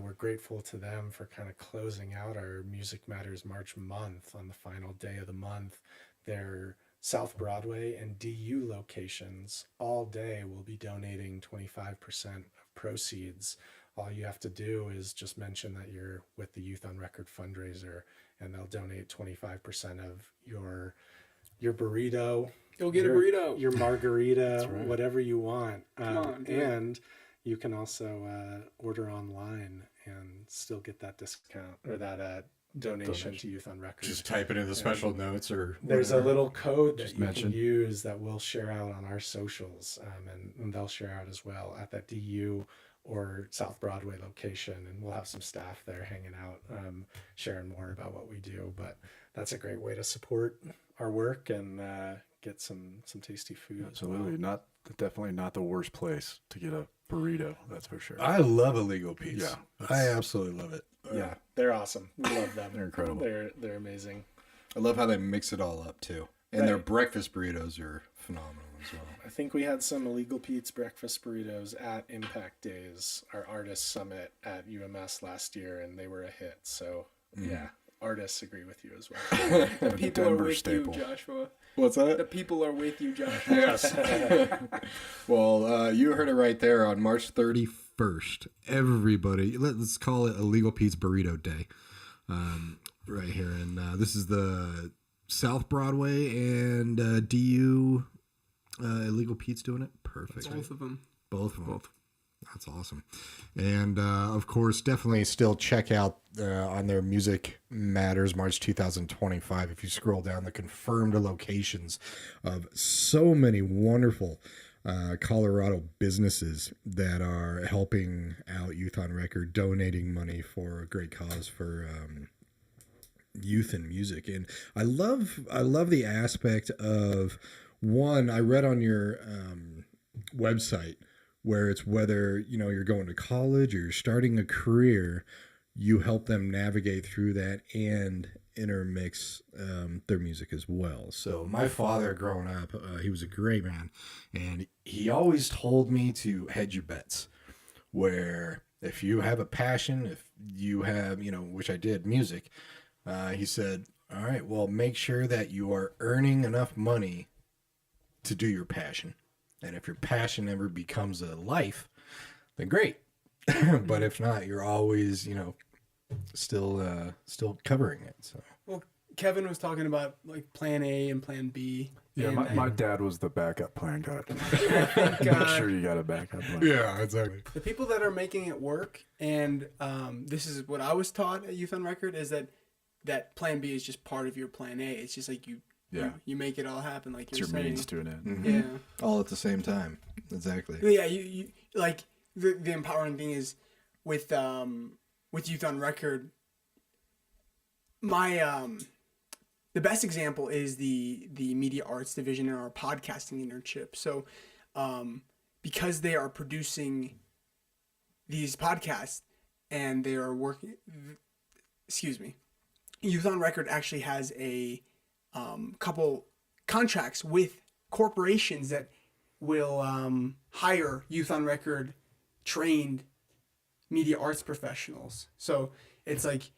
we're grateful to them for kind of closing out our Music Matters March month on the final day of the month. Their South Broadway and DU locations all day will be donating 25% of proceeds. All you have to do is just mention that you're with the Youth on Record fundraiser, and they'll donate 25% of your burrito. Go get a burrito. Your margarita, right. whatever you want. Come on, do it. And you can also order online and still get that discount or that donation to Youth on Record. Just type it in the special notes or There's a little code that you mention. can use that we'll share out on our socials, and they'll share out as well at that DU or South Broadway location, and we'll have some staff there hanging out, sharing more about what we do. But that's a great way to support our work and get some tasty food. Absolutely. Definitely not the worst place to get a burrito. That's for sure. I love Illegal Pete's. Yeah, I absolutely love it. Yeah, they're awesome. We love them. They're incredible. They're amazing. I love how they mix it all up too. And their breakfast burritos are phenomenal as well. I think we had some Illegal Pete's breakfast burritos at Impact Days, our artist summit at UMS last year, and they were a hit. So yeah, artists agree with you as well. The people Denver are with staple. you, Joshua. What's that? The people are with you, Joshua. Yes. Well, you heard it right there on March 31st. Everybody, let's call it Illegal Pete's Burrito Day. Right here. And this is the South Broadway and DU. Illegal Pete's doing it? Perfect. Both of them. Both of them. That's awesome. And, of course, definitely still check out on their Music Matters March 2025. If you scroll down the confirmed locations of so many wonderful Colorado businesses that are helping out Youth on Record, donating money for a great cause for youth and music. And I love the aspect of, one, I read on your website where it's whether, you're going to college or you're starting a career, you help them navigate through that and intermix their music as well. So my father growing up, he was a great man, and he always told me to hedge your bets, where if you have a passion, if you have, which I did, music, he said, all right, well, make sure that you are earning enough money to do your passion. And if your passion ever becomes a life, then great. But if not, you're always, still covering it. So. Well, Kevin was talking about like plan A and plan B. Yeah, and my dad was the backup plan guy. I think, Make sure you got a backup plan. Yeah, exactly. the people that are making it work, and this is what I was taught at Youth on Record, is that plan B is just part of your plan A. It's just like you make it all happen, like It's you're your saying. means to an end. Mm-hmm. Yeah. All at the same time. Exactly. Yeah, you like the empowering thing is with Youth on Record. My the best example is the media arts division in our podcasting internship. So because they are producing these podcasts and they are working, Youth on Record actually has a couple contracts with corporations that will hire Youth on Record trained media arts professionals. So it's like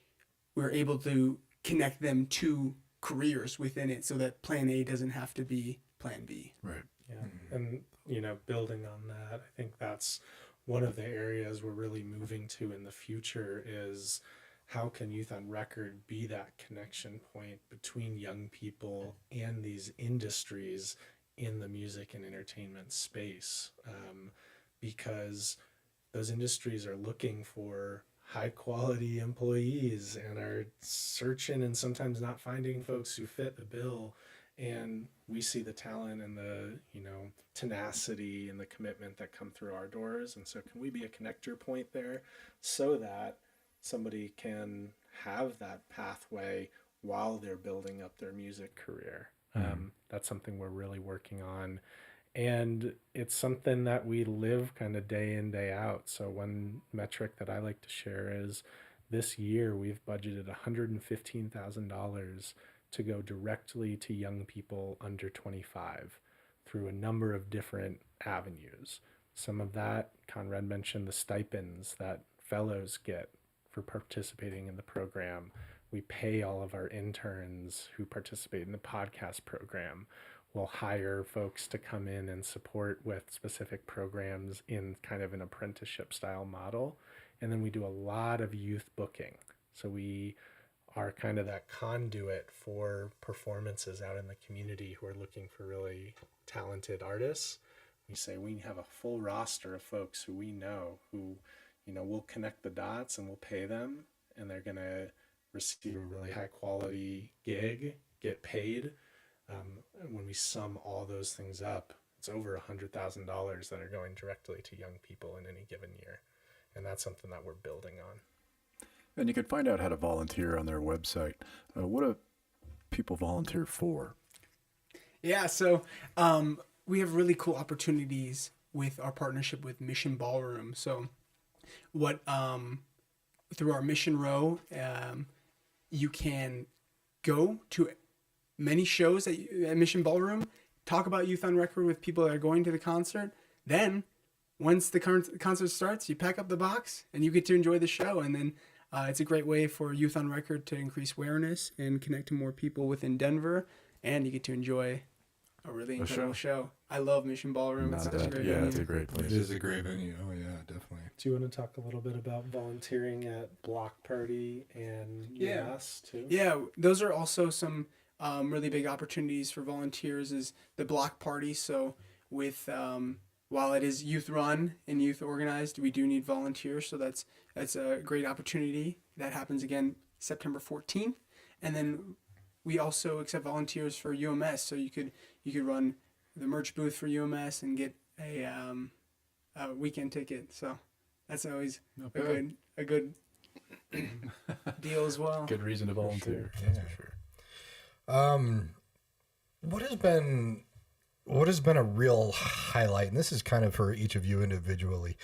we're able to connect them to careers within it so that plan A doesn't have to be plan B. Right. Yeah. And, building on that, I think that's one of the areas we're really moving to in the future is how can Youth on Record be that connection point between young people and these industries in the music and entertainment space? Because those industries are looking for high quality employees and are searching and sometimes not finding folks who fit the bill. And we see the talent and the, tenacity and the commitment that come through our doors. And so can we be a connector point there so that somebody can have that pathway while they're building up their music career? That's something we're really working on. And it's something that we live kind of day in, day out. So one metric that I like to share is this year we've budgeted $115,000 to go directly to young people under 25 through a number of different avenues. Some of that, Conrad mentioned the stipends that fellows get for participating in the program. We pay all of our interns who participate in the podcast program. We'll hire folks to come in and support with specific programs in kind of an apprenticeship style model. And then we do a lot of youth booking. So we are kind of that conduit for performances out in the community who are looking for really talented artists. We say we have a full roster of folks who we know who, we'll connect the dots and we'll pay them, and they're going to receive a really high quality gig, get paid. When we sum all those things up, it's over $100,000 that are going directly to young people in any given year. And that's something that we're building on. And you can find out how to volunteer on their website. What do people volunteer for? Yeah, so we have really cool opportunities with our partnership with Mission Ballroom. So what through our Mission Row, you can go to many shows at Mission Ballroom, talk about Youth on Record with people that are going to the concert. Then once the concert starts, you pack up the box and you get to enjoy the show. And then It's a great way for Youth on Record to increase awareness and connect to more people within Denver, and you get to enjoy a really incredible show. I love Mission Ballroom. It's such a great venue. It's a great place. It is a great venue. Oh yeah, definitely. Do you want to talk a little bit about volunteering at Block Party and UMass too? Yeah, those are also some really big opportunities for volunteers. Is the Block Party. So with while it is youth run and youth organized, we do need volunteers. So that's a great opportunity. That happens again September 14th, and then we also accept volunteers for UMS. So you could run the merch booth for UMS and get a weekend ticket. So that's always a good deal as well. Good reason to volunteer. That's for sure. What has been a real highlight, and this is kind of for each of you individually,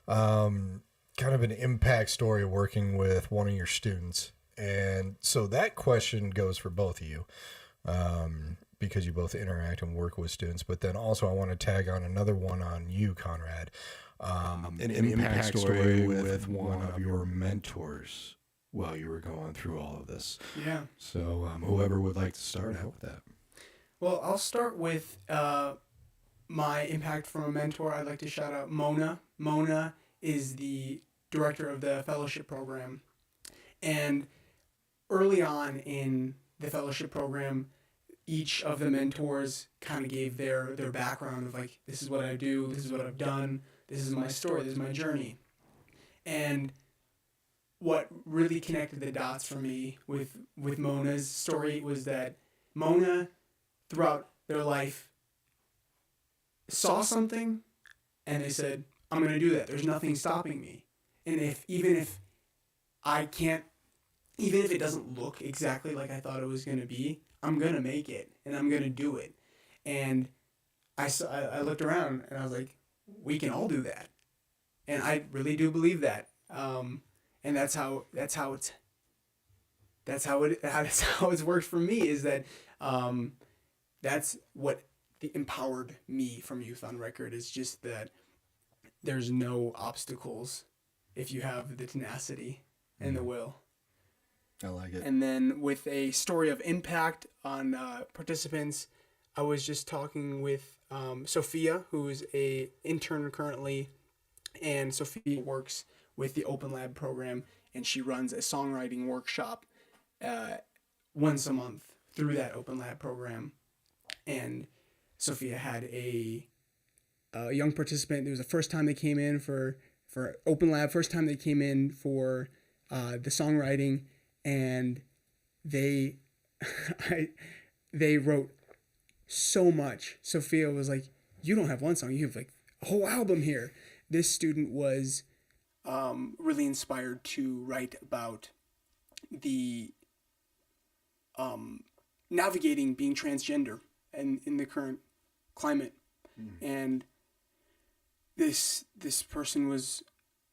kind of an impact story working with one of your students. And so that question goes for both of you, because you both interact and work with students. But then also I want to tag on another one on you, Conrad, an impact story with one of your mentors while you were going through all of this. Yeah. So whoever would like to start out with that. Well, I'll start with my impact from a mentor. I'd like to shout out Mona. Mona is the director of the fellowship program. And early on in the fellowship program, each of the mentors kind of gave their background of like, this is what I do, this is what I've done, this is my story, this is my journey. And what really connected the dots for me with Mona's story was that Mona, throughout their life, saw something and they said, I'm going to do that. There's nothing stopping me. And even if it doesn't look exactly like I thought it was going to be, I'm going to make it and I'm going to do it. And I looked around and I was like, we can all do that. And I really do believe that. And that's how it's worked for me, is that that's what empowered me from Youth on Record, is just that there's no obstacles if you have the tenacity and the will. I like it. And then with a story of impact on participants, I was just talking with Sophia, who is an intern currently, and Sophia works with the Open Lab program, and she runs a songwriting workshop once a month through that Open Lab program. And Sophia had a young participant. It was the first time they came in for Open Lab, first time they came in for the songwriting, and they wrote so much. Sophia was like, you don't have one song, you have like a whole album here. This student was really inspired to write about the navigating being transgender and in the current climate. And this person was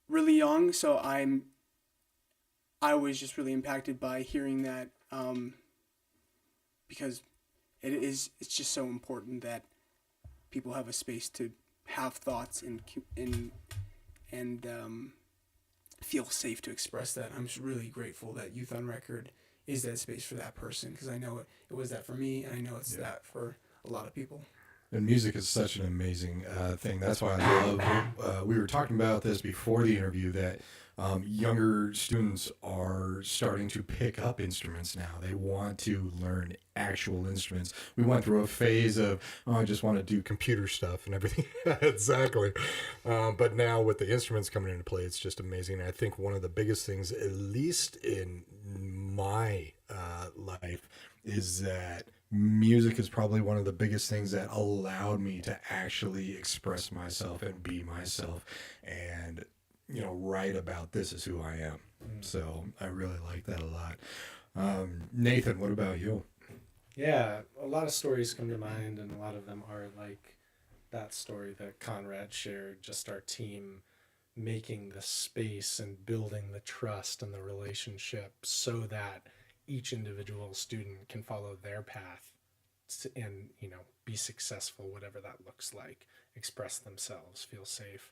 really young, so I was just really impacted by hearing that, because it's just so important that people have a space to have thoughts and feel safe to express that. I'm just really grateful that Youth on Record is that space for that person, because I know it was that for me, and I know it's that for a lot of people. And music is such an amazing thing. That's why I love, we were talking about this before the interview, that younger students are starting to pick up instruments now. They want to learn actual instruments. We went through a phase of, I just want to do computer stuff and everything. Exactly. But now with the instruments coming into play, it's just amazing. I think one of the biggest things, at least in my life, is that music is probably one of the biggest things that allowed me to actually express myself and be myself and, write about this is who I am. So I really like that a lot. Nathan, what about you? Yeah, a lot of stories come to mind, and a lot of them are like that story that Conrad shared, just our team making the space and building the trust and the relationship so that each individual student can follow their path and, be successful, whatever that looks like, express themselves, feel safe.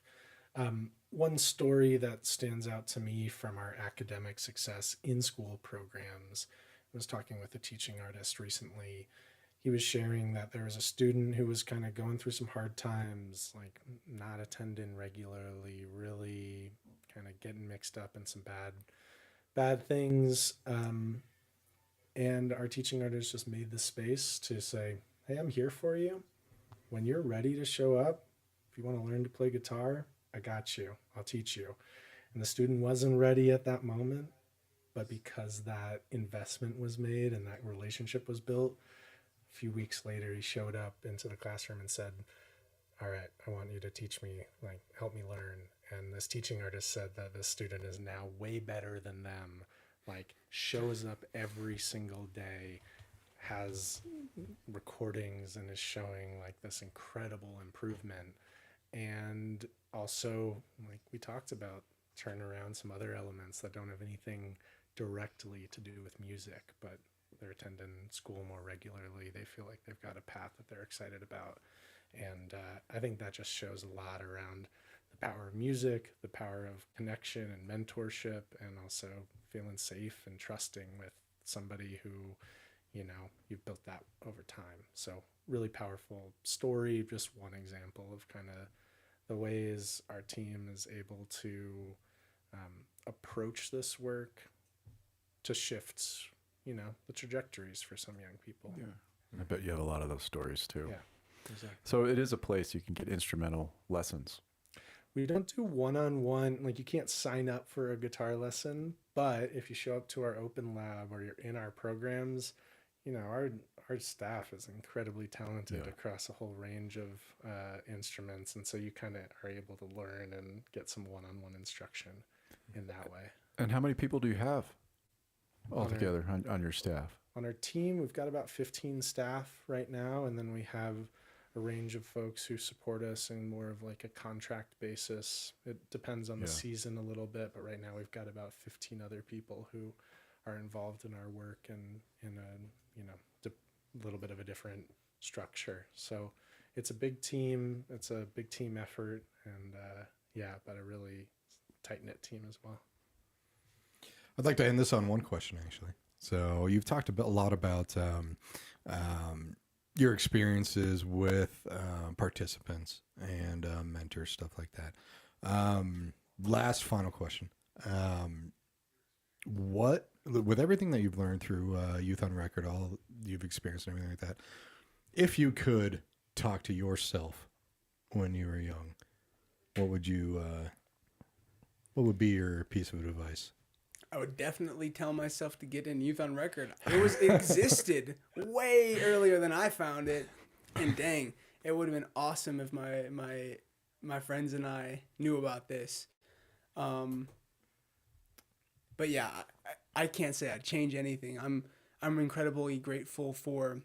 One story that stands out to me from our academic success in school programs, I was talking with a teaching artist recently. He was sharing that there was a student who was kind of going through some hard times, like not attending regularly, really kind of getting mixed up in some bad things. And our teaching artist just made the space to say, hey, I'm here for you. When you're ready to show up, if you want to learn to play guitar, I got you. I'll teach you. And the student wasn't ready at that moment, but because that investment was made and that relationship was built, a few weeks later, he showed up into the classroom and said, all right, I want you to teach me, like, help me learn. And this teaching artist said that this student is now way better than them, like shows up every single day, has recordings, and is showing like this incredible improvement. And also, like we talked about, turn around some other elements that don't have anything directly to do with music, but they're attending school more regularly. They feel like they've got a path that they're excited about. And I think that just shows a lot around the power of music, the power of connection and mentorship, and also feeling safe and trusting with somebody who, you know, you've built that over time. So really powerful story, just one example of kind of the ways our team is able to approach this work to shift, you know, the trajectories for some young people. Yeah. I bet you have a lot of those stories too. Yeah, exactly. So it is a place you can get instrumental lessons. We don't do one-on-one, like you can't sign up for a guitar lesson, but if you show up to our open lab or you're in our programs, you know, our staff is incredibly talented across a whole range of instruments. And so you kind of are able to learn and get some one-on-one instruction in that way. And how many people do you have altogether on your staff? On our team, we've got about 15 staff right now. And then we have a range of folks who support us in more of like a contract basis. It depends on the season a little bit, but right now we've got about 15 other people who are involved in our work and in a, you know, a little bit of a different structure. So it's a big team. It's a big team effort, and but a really tight-knit team as well. I'd like to end this on one question, actually. So you've talked a lot about your experiences with participants and mentors, stuff like that. Last final question. What, with everything that you've learned through Youth on Record, all you've experienced and everything like that, if you could talk to yourself when you were young, what would be your piece of advice? I would definitely tell myself to get in Youth on Record. It existed way earlier than I found it, and dang, it would have been awesome if my friends and I knew about this. But yeah, I can't say I'd change anything. I'm incredibly grateful for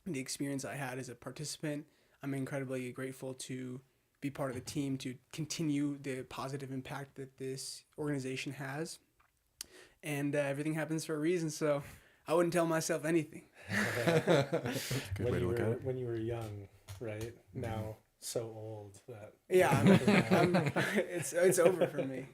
the experience I had as a participant. I'm incredibly grateful to be part of the team to continue the positive impact that this organization has. And everything happens for a reason, so I wouldn't tell myself anything. Good way to look at it. When you were young, right? Now so old that it's over for me.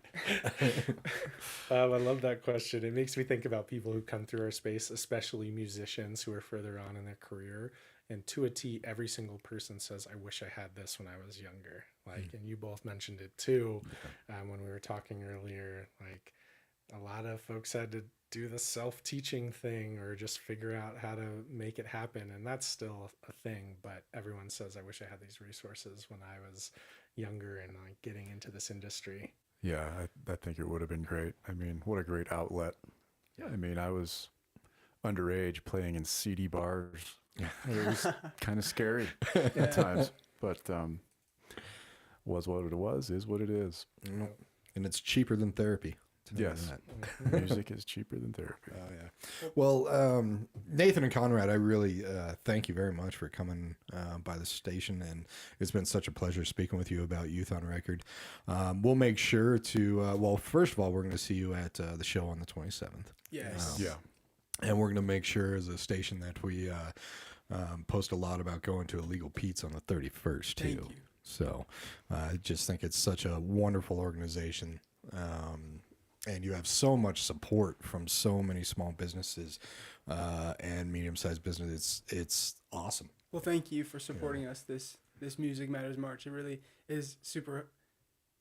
I love that question. It makes me think about people who come through our space, especially musicians who are further on in their career. And to a T, every single person says, I wish I had this when I was younger. Like, and you both mentioned it too, when we were talking earlier. Like, a lot of folks had to do the self-teaching thing or just figure out how to make it happen. And that's still a thing, but everyone says, I wish I had these resources when I was younger and like getting into this industry. Yeah, I think it would have been great. I mean, what a great outlet. Yeah. I mean, I was underage playing in seedy bars. It was kind of scary at times, but was what it was, is what it is. And it's cheaper than therapy. Yes, music is cheaper than therapy. Oh yeah. Well, Nathan and Conrad, I really thank you very much for coming by the station, and it's been such a pleasure speaking with you about Youth on Record. We'll make sure to. Well, first of all, we're going to see you at the show on the 27th. Yes. Yeah. And we're going to make sure as a station that we post a lot about going to Illegal Pete's on the 31st too. Thank you. So I just think it's such a wonderful organization. And you have so much support from so many small businesses and medium-sized businesses. It's awesome. Well, thank you for supporting us this Music Matters March. It really is super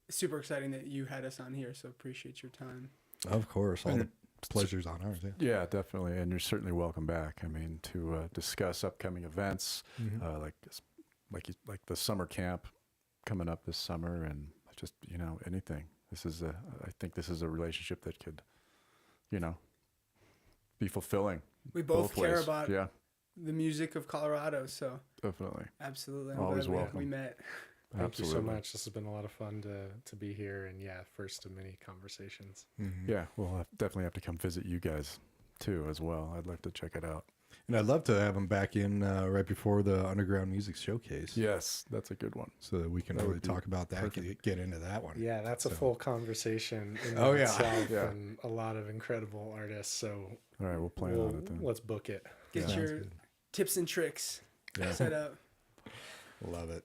exciting that you had us on here. So appreciate your time. Of course, all the pleasure's on ours. Yeah. Yeah, definitely, and you're certainly welcome back. I mean, to discuss upcoming events, like the summer camp coming up this summer, and just anything. I think this is a relationship that could, be fulfilling. We both care ways. about the music of Colorado, so Definitely. absolutely. Always glad welcome. we met. Thank you so Absolutely. much. This has been a lot of fun to be here, and first of many conversations. Yeah, we'll definitely have to come visit you guys too as well. I'd like to check it out. And I'd love to have them back in right before the Underground Music Showcase. Yes, that's a good one. So that we can That really would be talk about that, get into that one. Yeah, that's a full conversation in Oh, yeah. itself, Yeah. and a lot of incredible artists. So All right, we'll plan on it then. let's book it. Get Sounds your good. tips and tricks set up. Love it.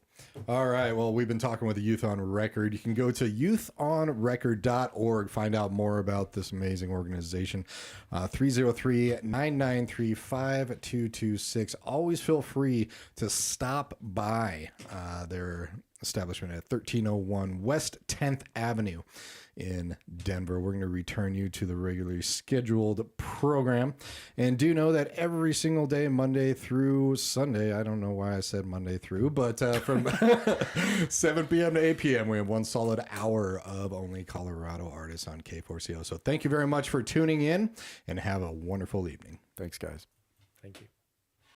All right. Well, we've been talking with the Youth on Record. You can go to youthonrecord.org, find out more about this amazing organization. 303-993-5226. Always feel free to stop by their establishment at 1301 West 10th Avenue in Denver. We're going to return you to the regularly scheduled program. And do know that every single day, Monday through Sunday, I don't know why I said Monday through, but from 7 p.m. to 8 p.m., we have one solid hour of only Colorado artists on K4CO. So thank you very much for tuning in, and have a wonderful evening. Thanks, guys. Thank you.